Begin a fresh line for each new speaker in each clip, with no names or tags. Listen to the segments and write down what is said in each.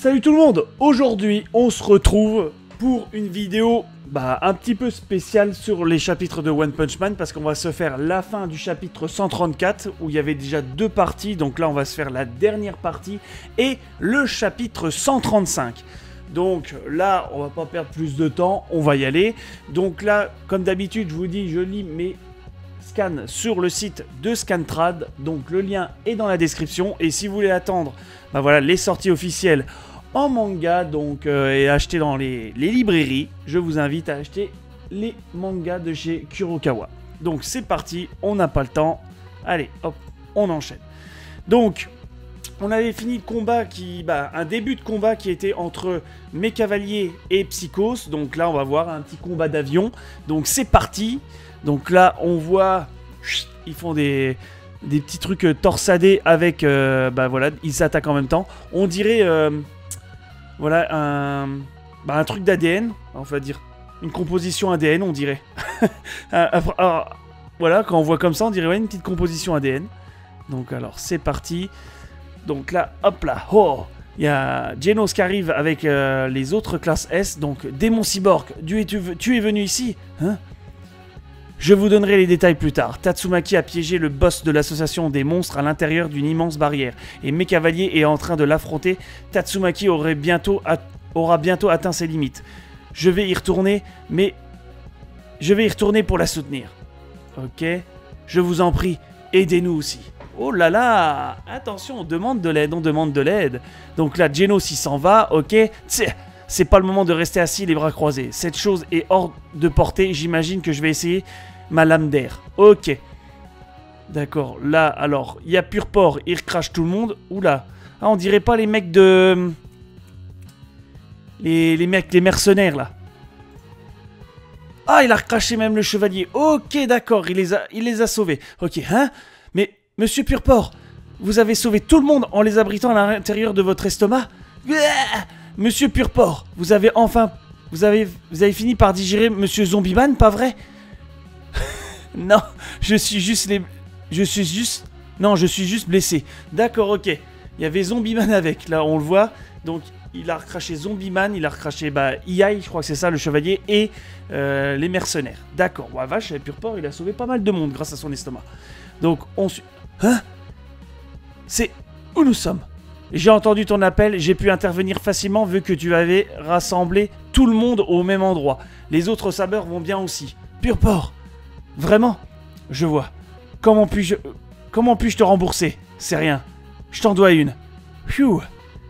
Salut tout le monde. Aujourd'hui on se retrouve pour une vidéo un petit peu spéciale sur les chapitres de One Punch Man, parce qu'on va se faire la fin du chapitre 134 où il y avait déjà deux parties, donc là on va se faire la dernière partie et le chapitre 135. Donc là on va pas perdre plus de temps, on va y aller. Donc là comme d'habitude je vous dis, je lis mes scans sur le site de Scantrad, donc le lien est dans la description. Et si vous voulez attendre voilà, les sorties officielles en manga donc, et acheter dans les librairies, je vous invite à acheter les mangas de chez Kurokawa. Donc c'est parti, on n'a pas le temps, allez hop, on enchaîne. Donc on avait fini le combat un début de combat qui était entre mes cavaliers et Psychos. Donc là on va voir un petit combat d'avion, donc c'est parti. Donc là on voit, ils font des petits trucs torsadés avec, voilà, ils s'attaquent en même temps. On dirait, voilà, un truc d'ADN, on va dire, une composition ADN, on dirait. Alors, voilà, quand on voit comme ça, on dirait une petite composition ADN. Donc alors, c'est parti. Donc là, hop là, oh, il y a Genos qui arrive avec les autres classes S. Donc, démon cyborg, tu es venu ici, hein? Je vous donnerai les détails plus tard. Tatsumaki a piégé le boss de l'association des monstres à l'intérieur d'une immense barrière, et mes cavaliers est en train de l'affronter. Tatsumaki aura bientôt atteint ses limites. Je vais y retourner, pour la soutenir. Ok, je vous en prie, aidez-nous aussi. Oh là là, attention, on demande de l'aide, Donc là, Genos il s'en va, ok. C'est pas le moment de rester assis les bras croisés. Cette chose est hors de portée. J'imagine que je vais essayer ma lame d'air. Ok. D'accord. Là, alors, il y a Purport. Il recrache tout le monde. Oula. Ah, on dirait pas les mecs de... Les mercenaires, là. Ah, il a recraché même le chevalier. Ok, d'accord. Il les a sauvés. Ok, hein? Mais, monsieur Purport, vous avez sauvé tout le monde en les abritant à l'intérieur de votre estomac? Monsieur Purport, vous avez fini par digérer Monsieur Zombieman, pas vrai? Non, je suis juste blessé. D'accord, ok. Il y avait Zombieman avec, là on le voit. Donc il a recraché Zombieman, il a recraché Iai, je crois que c'est ça le chevalier, et les mercenaires. D'accord, ouais, vache, Purport il a sauvé pas mal de monde grâce à son estomac. Donc hein? C'est où nous sommes? J'ai entendu ton appel, j'ai pu intervenir facilement vu que tu avais rassemblé tout le monde au même endroit. Les autres sabeurs vont bien aussi. Purport, vraiment? Je vois. Comment puis-je te rembourser? C'est rien. Je t'en dois une. Phew.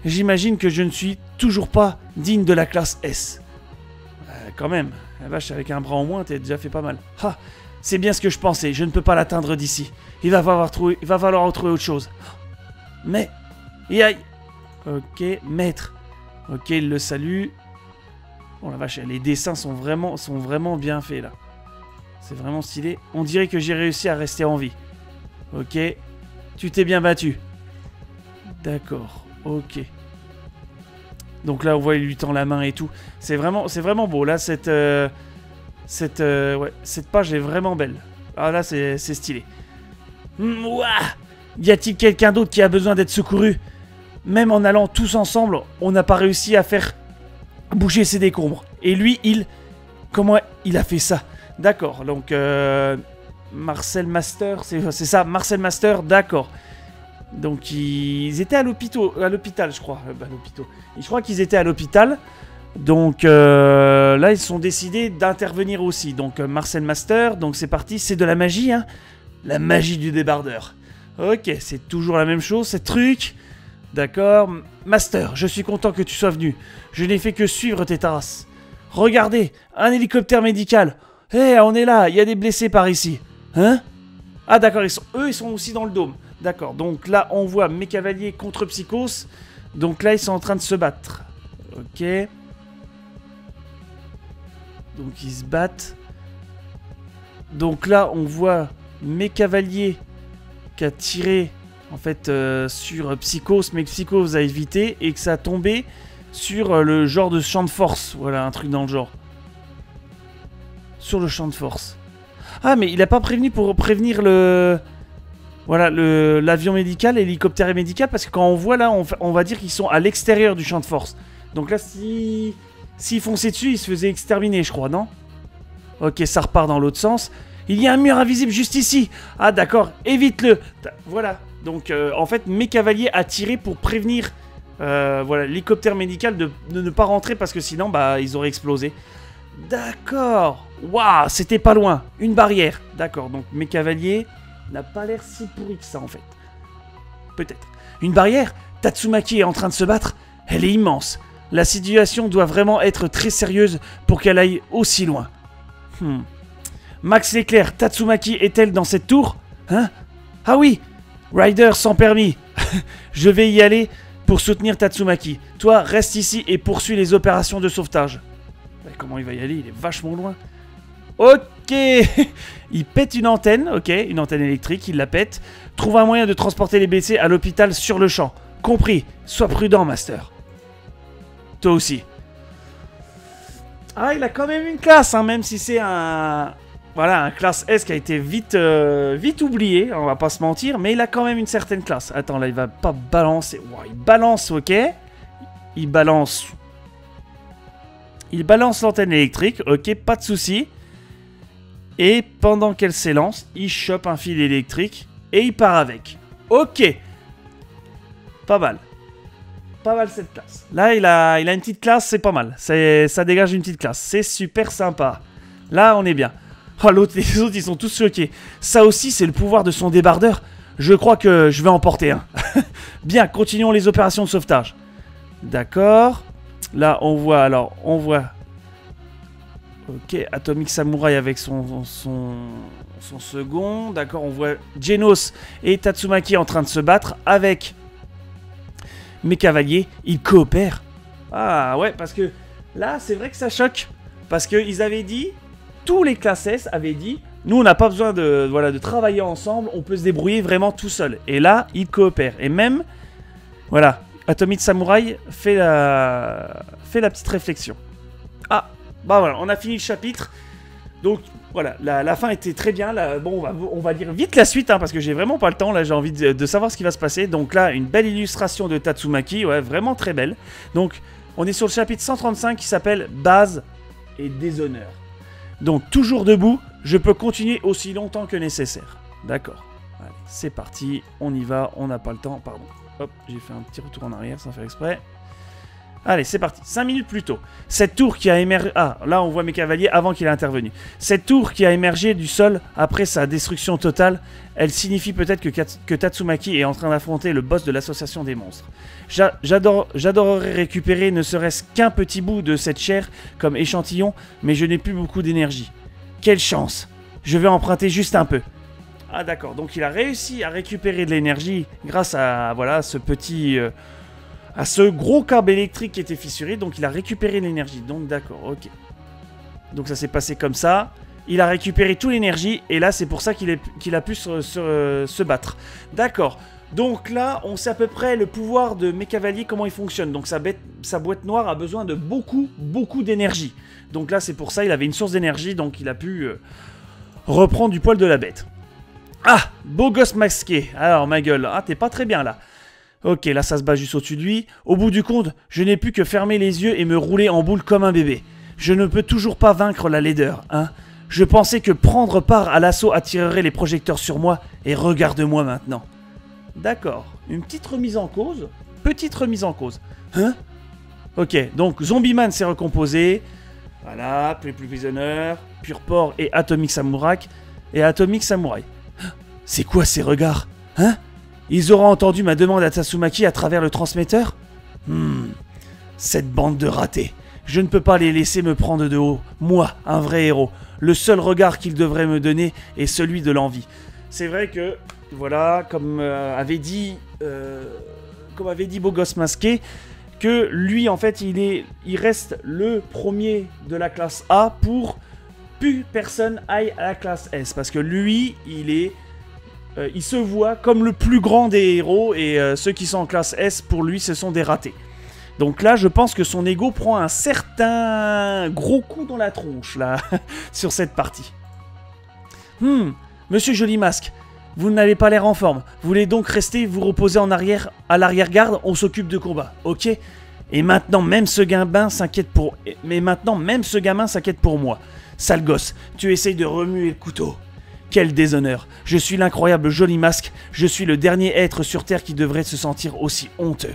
J'imagine que je ne suis toujours pas digne de la classe S. Quand même. La vache, avec un bras en moins, t'as déjà fait pas mal. Ah, c'est bien ce que je pensais. Je ne peux pas l'atteindre d'ici. Il va falloir trouver autre chose. Mais... Aïe. Ok, maître. Ok, il le salue. Oh la vache, les dessins sont vraiment bien faits là. C'est vraiment stylé. On dirait que j'ai réussi à rester en vie. Ok. Tu t'es bien battu. D'accord. Ok. Donc là, on voit, il lui tend la main et tout. C'est vraiment beau. Là, cette page est vraiment belle. Ah là, c'est stylé. Mouah! Y a-t-il quelqu'un d'autre qui a besoin d'être secouru? Même en allant tous ensemble, on n'a pas réussi à faire bouger ces décombres. Et lui, comment il a fait ça? D'accord, donc... Marcel Master, c'est ça, Marcel Master, d'accord. Donc ils étaient à l'hôpital, je crois. Je crois qu'ils étaient à l'hôpital. Donc là, ils sont décidés d'intervenir aussi. Donc Marcel Master, donc c'est parti, c'est de la magie, hein. La magie du débardeur. Ok, c'est toujours la même chose, ce truc... D'accord. Master, je suis content que tu sois venu. Je n'ai fait que suivre tes traces. Regardez, un hélicoptère médical. Hé, on est là, il y a des blessés par ici. Hein? Ah d'accord, ils sont aussi dans le dôme. D'accord, donc là, on voit mes cavaliers contre Psychos. Donc là, ils sont en train de se battre. Ok. Donc ils se battent. Donc là, on voit mes cavaliers qui a tiré... En fait, sur Psychos, mais que Psychos a évité et que ça a tombé sur le genre de champ de force. Voilà, un truc dans le genre. Sur le champ de force. Ah, mais il a pas prévenu pour prévenir le... Voilà, l'avion médical, l'hélicoptère médical, parce que quand on voit là, on va dire qu'ils sont à l'extérieur du champ de force. Donc là, s'ils fonçaient dessus, ils se faisaient exterminer, je crois, non? Ok, ça repart dans l'autre sens. Il y a un mur invisible juste ici. Ah d'accord, évite-le. Voilà, donc en fait, mes cavaliers a tiré pour prévenir voilà, l'hélicoptère médical de ne pas rentrer parce que sinon, bah, ils auraient explosé. D'accord. Waouh, c'était pas loin. Une barrière. D'accord, donc mes cavaliers n'a pas l'air si pourri que ça en fait. Peut-être. Une barrière? Tatsumaki est en train de se battre. Elle est immense. La situation doit vraiment être très sérieuse pour qu'elle aille aussi loin. Max l'éclair, Tatsumaki est-elle dans cette tour? Hein? Ah oui! Ryder sans permis. Je vais y aller pour soutenir Tatsumaki. Toi, reste ici et poursuis les opérations de sauvetage. Mais comment il va y aller? Il est vachement loin. Ok. Il pète une antenne, ok, une antenne électrique, il la pète. Trouve un moyen de transporter les blessés à l'hôpital sur le champ. Compris. Sois prudent, Master. Toi aussi. Ah, il a quand même une classe, hein, même si c'est un... Voilà, un classe S qui a été vite oublié, on va pas se mentir, mais il a quand même une certaine classe. Attends, là, il va pas balancer. Wow, il balance, ok. Il balance l'antenne électrique, ok, pas de souci. Et pendant qu'elle s'élance, il chope un fil électrique et il part avec. Ok. Pas mal. Pas mal cette classe. Là, il a une petite classe, c'est pas mal. Ça dégage une petite classe. C'est super sympa. Là, on est bien. Oh, les autres, ils sont tous choqués. Ça aussi, c'est le pouvoir de son débardeur. Je crois que je vais en porter un. Bien, continuons les opérations de sauvetage. D'accord. Là, on voit... Ok, Atomic Samurai avec son second. D'accord, on voit Genos et Tatsumaki en train de se battre avec mes cavaliers. Ils coopèrent. Ah ouais, parce que là, c'est vrai que ça choque. Parce qu'ils avaient dit... Tous les classes S avaient dit, nous on n'a pas besoin de travailler ensemble, on peut se débrouiller vraiment tout seul. Et là, ils coopèrent. Et même, voilà, Atomic Samurai fait la petite réflexion. Ah, bah voilà, on a fini le chapitre. Donc voilà, la fin était très bien. Là, bon, on va lire vite la suite, hein, parce que j'ai vraiment pas le temps. Là, j'ai envie de savoir ce qui va se passer. Donc là, une belle illustration de Tatsumaki, ouais, vraiment très belle. Donc, on est sur le chapitre 135 qui s'appelle Base et déshonneur. Donc, toujours debout, je peux continuer aussi longtemps que nécessaire. D'accord. Allez, c'est parti. On y va. On n'a pas le temps. Pardon. Hop, j'ai fait un petit retour en arrière sans faire exprès. Allez, c'est parti. 5 minutes plus tôt. Cette tour qui a émergé... Ah, là, on voit mes cavaliers avant qu'il ait intervenu. Cette tour qui a émergé du sol après sa destruction totale, elle signifie peut-être que Tatsumaki est en train d'affronter le boss de l'association des monstres. J'adorerais récupérer ne serait-ce qu'un petit bout de cette chair comme échantillon, mais je n'ai plus beaucoup d'énergie. Quelle chance! Je vais emprunter juste un peu. Ah d'accord, donc il a réussi à récupérer de l'énergie grâce à voilà, ce petit... à ce gros câble électrique qui était fissuré, donc il a récupéré l'énergie. Donc d'accord, ok. Donc ça s'est passé comme ça. Il a récupéré toute l'énergie, et là c'est pour ça qu'il a pu se battre. D'accord. Donc là, on sait à peu près le pouvoir de mes cavaliers, comment il fonctionne. Donc sa boîte noire a besoin de beaucoup d'énergie. Donc là, c'est pour ça, il avait une source d'énergie, donc il a pu reprendre du poil de la bête. Ah, beau gosse masqué. Alors, ma gueule, ah, t'es pas très bien là. Ok, là, ça se bat juste au-dessus de lui. Au bout du compte, je n'ai plus que fermer les yeux et me rouler en boule comme un bébé. Je ne peux toujours pas vaincre la laideur, hein. Je pensais que prendre part à l'assaut attirerait les projecteurs sur moi, et regarde-moi maintenant. D'accord, une petite remise en cause. Petite remise en cause. Hein? Ok, donc Zombieman s'est recomposé. Voilà, plus Prisoner, Purport et Atomic Samurai. C'est quoi ces regards? Hein? Ils auront entendu ma demande à Tatsumaki à travers le transmetteur? Cette bande de ratés. Je ne peux pas les laisser me prendre de haut. Moi, un vrai héros. Le seul regard qu'ils devraient me donner est celui de l'envie. C'est vrai que, voilà, comme avait dit Beau Gosse Masqué, que lui, en fait, il reste le premier de la classe A pour plus personne aille à la classe S. Parce que lui, il se voit comme le plus grand des héros, et ceux qui sont en classe S, pour lui, ce sont des ratés. Donc là, je pense que son ego prend un certain gros coup dans la tronche, là, sur cette partie. Monsieur Joli Masque, Vous n'avez pas l'air en forme. Vous voulez donc rester vous reposer en arrière, à l'arrière-garde, on s'occupe de combat, ok? Et maintenant, même ce gamin s'inquiète pour... Mais maintenant, même ce gamin s'inquiète pour moi. Sale gosse, tu essayes de remuer le couteau. Quel déshonneur. Je suis l'incroyable Joli Masque. Je suis le dernier être sur Terre qui devrait se sentir aussi honteux.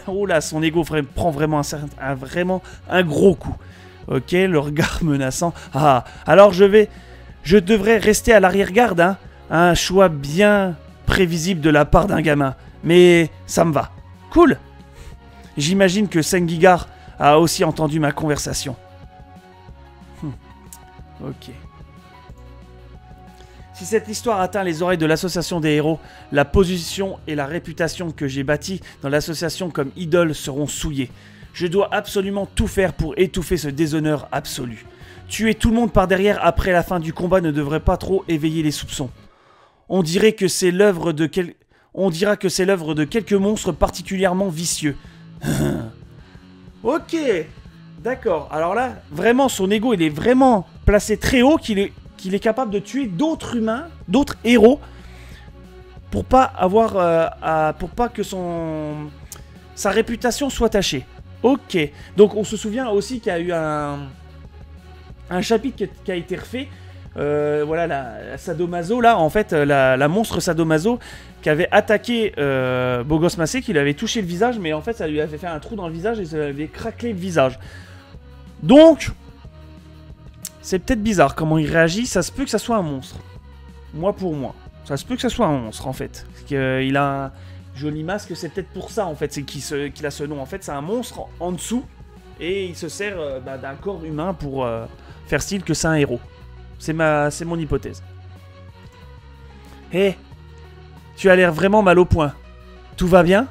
Oh là, son ego prend vraiment un gros coup. Ok, le regard menaçant. Ah, alors je devrais rester à l'arrière-garde, hein. Un choix bien prévisible de la part d'un gamin. Mais ça me va. Cool. J'imagine que Sengigar a aussi entendu ma conversation. Ok. Si cette histoire atteint les oreilles de l'association des héros, la position et la réputation que j'ai bâtie dans l'association comme idole seront souillées. Je dois absolument tout faire pour étouffer ce déshonneur absolu. Tuer tout le monde par derrière après la fin du combat ne devrait pas trop éveiller les soupçons. On dira que c'est l'œuvre de quelques monstres particulièrement vicieux. Ok, d'accord. Alors là, vraiment, son ego, il est vraiment placé très haut qu'il est capable de tuer d'autres humains, d'autres héros, pour pas que sa réputation soit tachée. Ok. Donc on se souvient aussi qu'il y a eu un chapitre qui a été refait. Voilà, la Sadomaso, là, en fait, la monstre Sadomaso qui avait attaqué Beau Gosse Masqué, qui lui avait touché le visage, mais en fait, ça lui avait fait un trou dans le visage et ça lui avait craquelé le visage. Donc, c'est peut-être bizarre comment il réagit, ça se peut que ça soit un monstre. Moi pour moi. Ça se peut que ça soit un monstre, en fait. Parce qu'il a un joli masque, c'est peut-être pour ça, en fait, c'est qu'il a ce nom. En fait, c'est un monstre en dessous, et il se sert d'un corps humain pour faire style que c'est un héros. C'est mon hypothèse. Hé, tu as l'air vraiment mal au point. Tout va bien?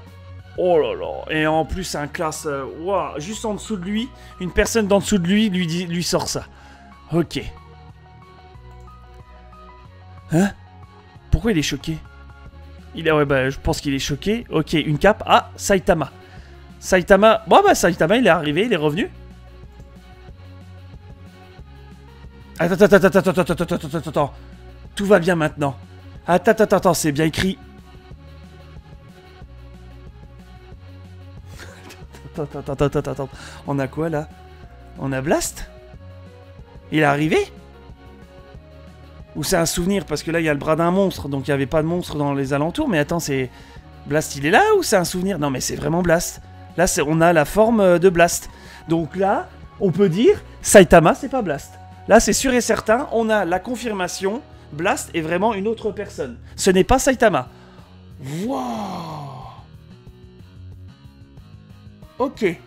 Oh là là. Et en plus, un classe... wow, juste en dessous de lui, une personne d'en dessous de lui lui sort ça. Ok. Hein? Pourquoi il est choqué? Ouais, bah, je pense qu'il est choqué. Ok, une cape. Ah, Saitama. Saitama... Bon, bah, Saitama, il est arrivé, il est revenu. Attends. Tout va bien maintenant. Attends, c'est bien écrit. Attends. On a quoi là? On a Blast? Il est arrivé? Ou c'est un souvenir? Parce que là, il y a le bras d'un monstre. Donc il n'y avait pas de monstre dans les alentours. Mais attends, c'est... Blast, il est là ou c'est un souvenir? Non, mais c'est vraiment Blast. Là, on a la forme de Blast. Donc là, on peut dire Saitama, c'est pas Blast. Là, c'est sûr et certain, on a la confirmation. Blast est vraiment une autre personne. Ce n'est pas Saitama. Wow. Ok.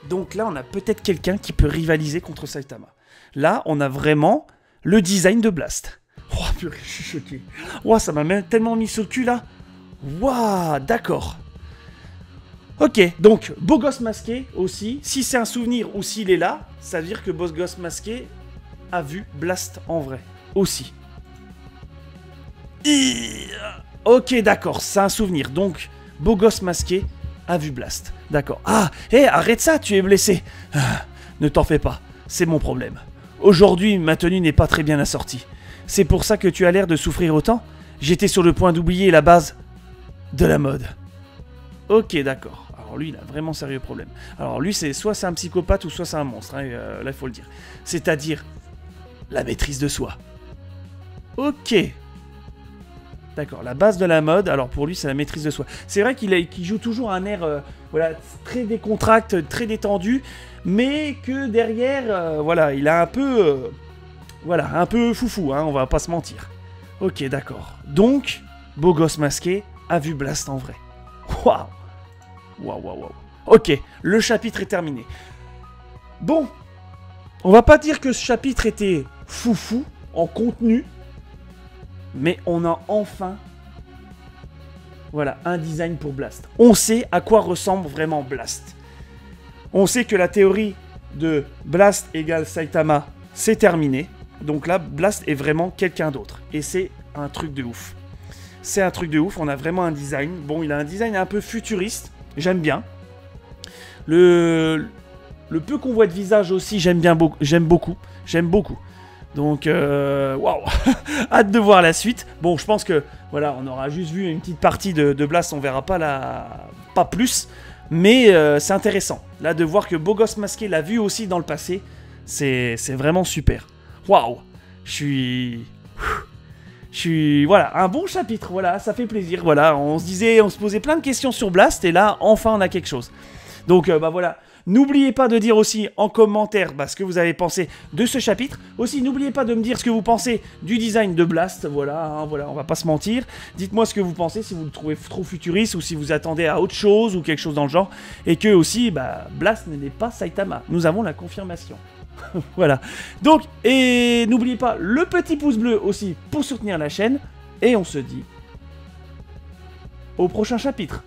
Donc là, on a peut-être quelqu'un qui peut rivaliser contre Saitama. Là, on a vraiment le design de Blast. Oh, purée, je suis choqué. Oh, ça m'a tellement mis sur le cul, là. Waouh, d'accord. Ok, donc, Beau Gosse Masqué aussi. Si c'est un souvenir ou s'il est là, ça veut dire que Beau Gosse Masqué a vu Blast en vrai. Aussi. Ok, d'accord, c'est un souvenir. Donc, Beau Gosse Masqué a vu Blast. D'accord. Ah, hé, arrête ça, tu es blessé. Ah, ne t'en fais pas, c'est mon problème. Aujourd'hui, ma tenue n'est pas très bien assortie. C'est pour ça que tu as l'air de souffrir autant? J'étais sur le point d'oublier la base de la mode. Ok, d'accord. Alors lui, il a vraiment sérieux problème. Alors lui, soit c'est un psychopathe ou soit c'est un monstre. Hein, là, il faut le dire. C'est-à-dire la maîtrise de soi. Ok. D'accord, la base de la mode, alors pour lui, c'est la maîtrise de soi. C'est vrai qu'il joue toujours un air voilà, très décontracté, très détendu, mais que derrière, voilà, il a un peu... voilà, un peu foufou, hein, on va pas se mentir. Ok, d'accord. Donc, Beau Gosse Masqué a vu Blast en vrai. Waouh. Ok, le chapitre est terminé. Bon, on va pas dire que ce chapitre était foufou en contenu, mais on a enfin, voilà, un design pour Blast. On sait à quoi ressemble vraiment Blast. On sait que la théorie de Blast égale Saitama, c'est terminé. Donc là, Blast est vraiment quelqu'un d'autre. Et c'est un truc de ouf. C'est un truc de ouf, on a vraiment un design. Bon, il a un design un peu futuriste, j'aime bien. Le peu qu'on voit de visage aussi, j'aime beaucoup. Donc, waouh, hâte de voir la suite. Bon, je pense que, voilà, on aura juste vu une petite partie de Blast, on verra pas plus. Mais c'est intéressant, là, de voir que Beau Gosse Masqué l'a vu aussi dans le passé. C'est vraiment super. Waouh, je suis... Voilà, un bon chapitre, voilà, ça fait plaisir. Voilà, on se posait plein de questions sur Blast, et là, enfin, on a quelque chose. Donc, bah voilà. N'oubliez pas de dire aussi en commentaire ce que vous avez pensé de ce chapitre. Aussi, n'oubliez pas de me dire ce que vous pensez du design de Blast. Voilà, hein, voilà, on va pas se mentir. Dites-moi ce que vous pensez, si vous le trouvez trop futuriste ou si vous attendez à autre chose ou quelque chose dans le genre. Et que aussi, Blast n'est pas Saitama. Nous avons la confirmation. Voilà. Donc, et n'oubliez pas le petit pouce bleu aussi pour soutenir la chaîne. Et on se dit au prochain chapitre.